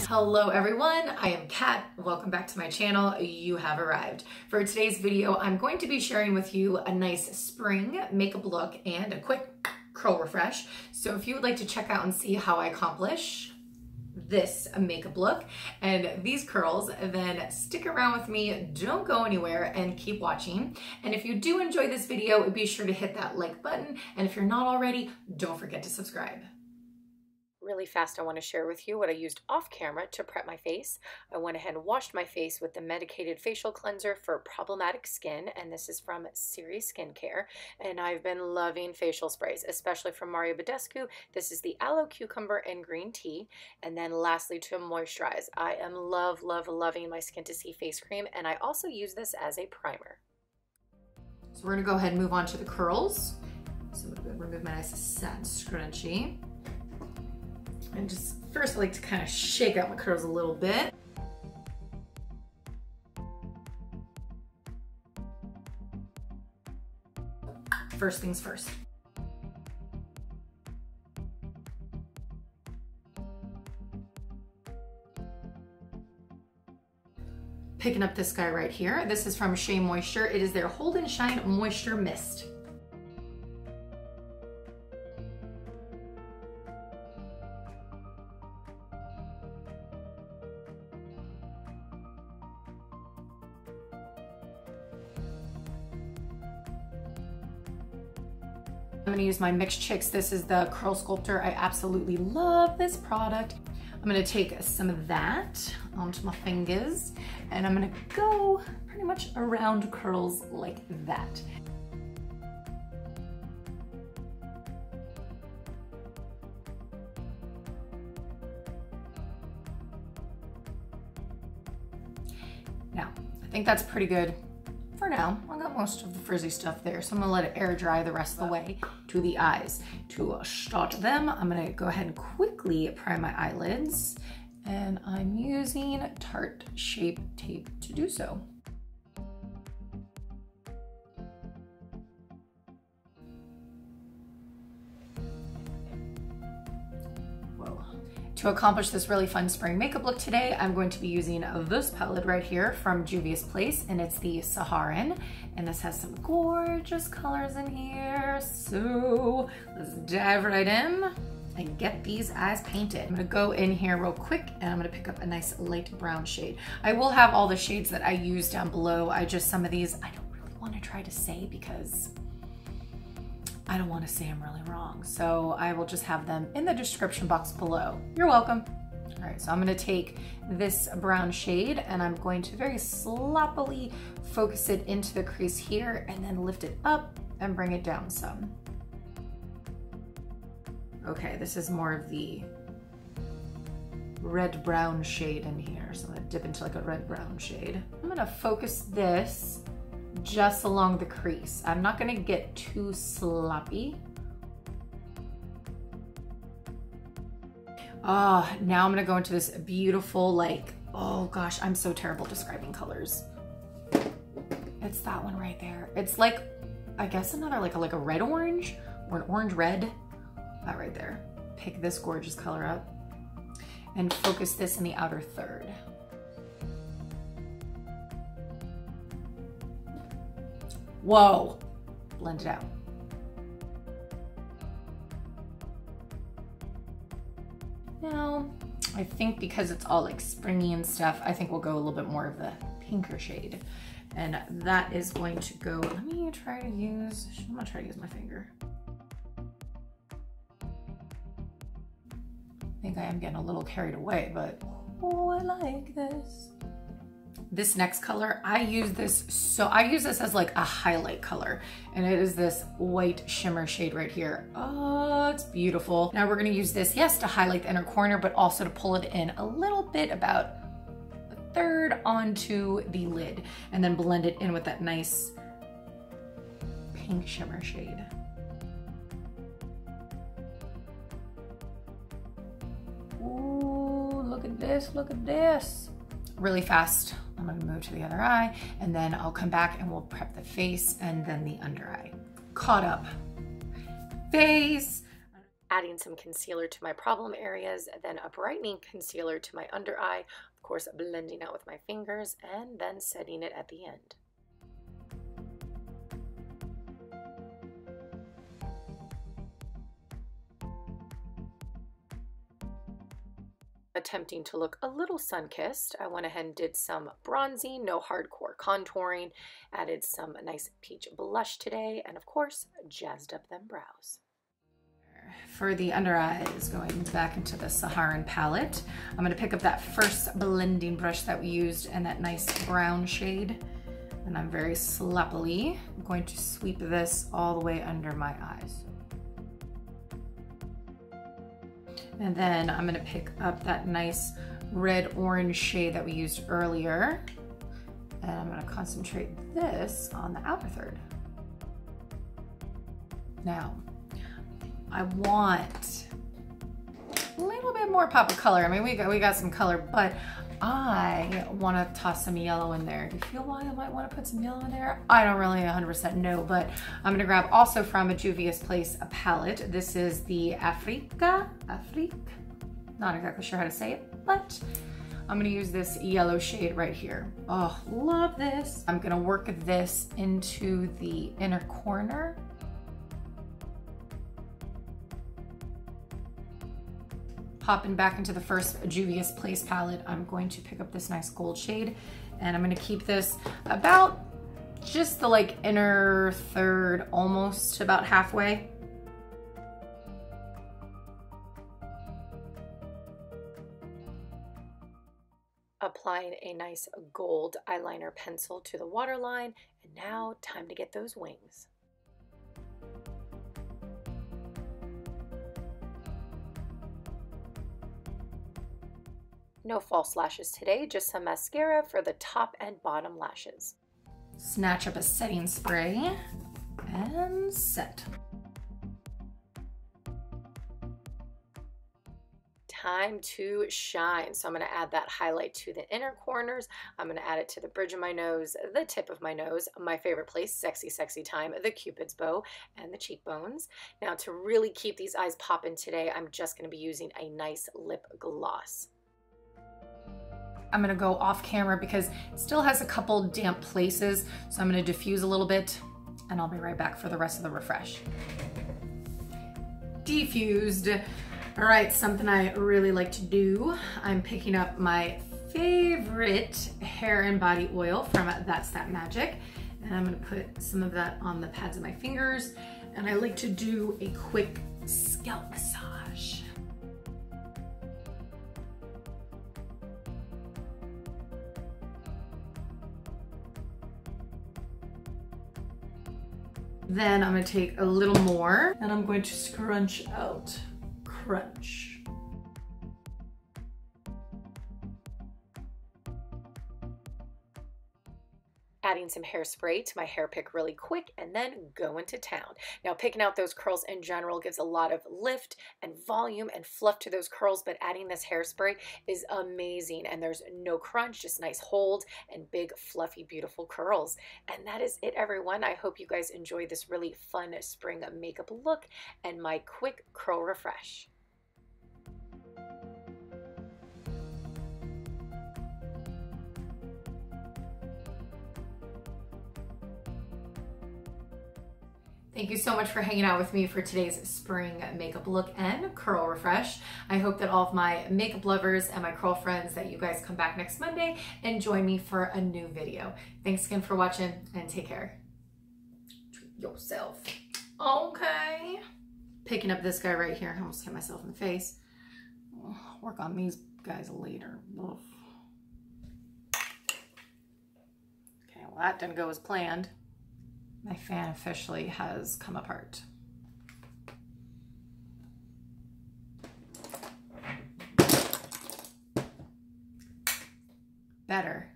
Hello everyone, I am Kat. Welcome back to my channel. You have arrived. For today's video, I'm going to be sharing with you a nice spring makeup look and a quick curl refresh. So if you would like to check out and see how I accomplish this makeup look and these curls, then stick around with me, don't go anywhere, and keep watching. And if you do enjoy this video, be sure to hit that like button, and if you're not already, don't forget to subscribe. Really fast, I want to share with you what I used off camera to prep my face. I went ahead and washed my face with the medicated facial cleanser for problematic skin, and this is from Series Skincare. And I've been loving facial sprays, especially from Mario Badescu. This is the aloe cucumber and green tea. And then lastly, to moisturize, I am loving my Skin to See face cream, and I also use this as a primer. So we're gonna go ahead and move on to the curls. So I'm gonna remove my nice satin scrunchie. And just first I like to kind of shake out my curls a little bit. First things first. Picking up this guy right here. This is from Shea Moisture. It is their Hold and Shine Moisture Mist. I'm gonna use my Mixed Chicks. This is the Curl Sculptor. I absolutely love this product. I'm gonna take some of that onto my fingers, and I'm gonna go pretty much around curls like that. Now, I think that's pretty good. For now, I got most of the frizzy stuff there, so I'm gonna let it air dry the rest of the way to the eyes. To start them, I'm gonna go ahead and quickly prime my eyelids, and I'm using Tarte Shape Tape to do so. To accomplish this really fun spring makeup look today, I'm going to be using this palette right here from Juvia's Place, and it's the Saharan, and this has some gorgeous colors in here. So let's dive right in and get these eyes painted. I'm gonna go in here real quick, and I'm gonna pick up a nice light brown shade. I will have all the shades that I use down below. Some of these I don't really want to try to say because I don't want to say I'm really wrong. So I will just have them in the description box below. You're welcome. All right, so I'm gonna take this brown shade and I'm going to very sloppily focus it into the crease here and then lift it up and bring it down some. Okay, this is more of the red-brown shade in here. So I'm gonna dip into like a red-brown shade. I'm gonna focus this just along the crease. I'm not gonna get too sloppy. Now I'm gonna go into this beautiful, like, oh gosh, I'm so terrible describing colors. It's that one right there. It's like, I guess another like a red orange or an orange red. That right there. Pick this gorgeous color up and focus this in the outer third. Whoa, blend it out. Now, I think because it's all like springy and stuff, I think we'll go a little bit more of the pinker shade. And that is going to go, I'm gonna try to use my finger. I think I am getting a little carried away, but oh, I like this. This next color, I use this as like a highlight color, and it is this white shimmer shade right here. Oh, it's beautiful. Now we're gonna use this, yes, to highlight the inner corner, but also to pull it in a little bit, about a third onto the lid, and then blend it in with that nice pink shimmer shade. Ooh, look at this, look at this. Really fast, I'm gonna move to the other eye, and then I'll come back and we'll prep the face and then the under eye. Caught up. Face. adding some concealer to my problem areas, then a brightening concealer to my under eye, of course blending out with my fingers, and then setting it at the end. Attempting to look a little sun-kissed, I went ahead and did some bronzing, no hardcore contouring, added some nice peach blush today, and of course, jazzed up them brows. For the under eyes, going back into the Saharan palette, I'm going to pick up that first blending brush that we used in that nice brown shade, and I'm very sloppily going to sweep this all the way under my eyes. And then I'm gonna pick up that nice red-orange shade that we used earlier. And I'm gonna concentrate this on the outer third. Now, I want a little bit more pop of color. I mean, we got some color, but I wanna toss some yellow in there. Do you feel why I might wanna put some yellow in there? I don't really 100% know, but I'm gonna grab also from a Juvia's Place a palette. This is the Afrique, not exactly sure how to say it, but I'm gonna use this yellow shade right here. Oh, love this. I'm gonna work this into the inner corner. Hopping back into the first Juvia's Place palette, I'm going to pick up this nice gold shade, and I'm gonna keep this about just the like inner third, almost about halfway. Applying a nice gold eyeliner pencil to the waterline, and now time to get those wings. No false lashes today, just some mascara for the top and bottom lashes. Snatch up a setting spray and set. Time to shine. So I'm going to add that highlight to the inner corners. I'm going to add it to the bridge of my nose, the tip of my nose, my favorite place, sexy, sexy time, the Cupid's bow, and the cheekbones. Now to really keep these eyes popping today, I'm just going to be using a nice lip gloss. I'm gonna go off camera because it still has a couple damp places. So I'm gonna diffuse a little bit and I'll be right back for the rest of the refresh. Diffused. All right, something I really like to do. I'm picking up my favorite hair and body oil from That's That Magic. And I'm gonna put some of that on the pads of my fingers. And I like to do a quick scalp massage. Then I'm gonna take a little more and I'm going to scrunch out. Crunch. Adding some hairspray to my hair pick really quick and then going to town. Now picking out those curls in general gives a lot of lift and volume and fluff to those curls, but adding this hairspray is amazing and there's no crunch, just nice hold and big fluffy beautiful curls. And that is it, everyone. I hope you guys enjoyed this really fun spring makeup look and my quick curl refresh. Thank you so much for hanging out with me for today's spring makeup look and curl refresh. I hope that all of my makeup lovers and my curl friends that you guys come back next Monday and join me for a new video. Thanks again for watching and take care. Treat yourself. Okay. Picking up this guy right here. I almost hit myself in the face. Work on these guys later. Ugh. Okay, well that didn't go as planned. My fan officially has come apart. Better.